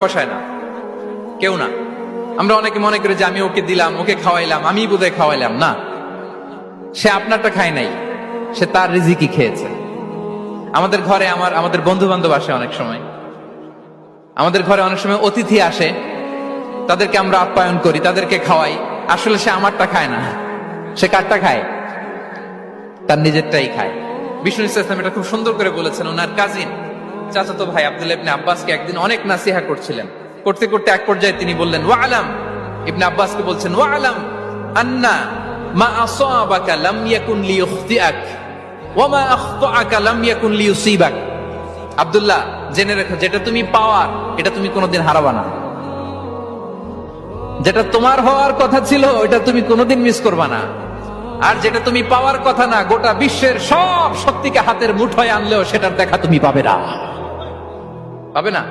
বসায় না, কেউ না। আমরা অনেকে মনে করি যে আমি ওকে দিলাম, ওকে খাওয়াইলাম, আমি বোধহয় খাওয়াইলাম। না, সে আপনারটা খায় নাই, সে তার রিজিকই খেয়েছে। আমাদের ঘরে আমাদের বন্ধু বান্ধব আসে, অনেক সময় আমাদের ঘরে অনেক সময় অতিথি আসে, তাদেরকে আমরা আপ্যায়ন করি, তাদেরকে খাওয়াই। আসলে সে আমারটা খায় না, সে কারটা খায়? তার নিজেরটাই খায়। বিষ্ণু ইসলাম এটা খুব সুন্দর করে বলেছেন। ওনার কাজিন চাচাতো ভাই আব্দুল্লাহ ইবনে আব্বাসকে একদিন অনেক নাসিহা করছিলেন। করতে করতে এক পর্যায়ে তিনি বললেন, ওয়া আলাম, ইবনে আব্বাসকে বলছেন, ওয়া আলাম আন্না মা আসাবাকা লাম ইয়াকুন লিইখতিআক ওয়া মা আখতাআকা লাম ইয়াকুন লিইউসিবাক। আব্দুল্লাহ, জেনে রেখো, যেটা তুমি পাওয়ার এটা তুমি কোনোদিন হারাবা না। যেটা তোমার হওয়ার কথা ছিল ওটা তুমি কোনোদিন মিস করবা না। আর যেটা তুমি পাওয়ার কথা না, গোটা বিশ্বের সব শক্তিকে হাতের মুঠোয় আনলেও সেটার দেখা তুমি পাবে না।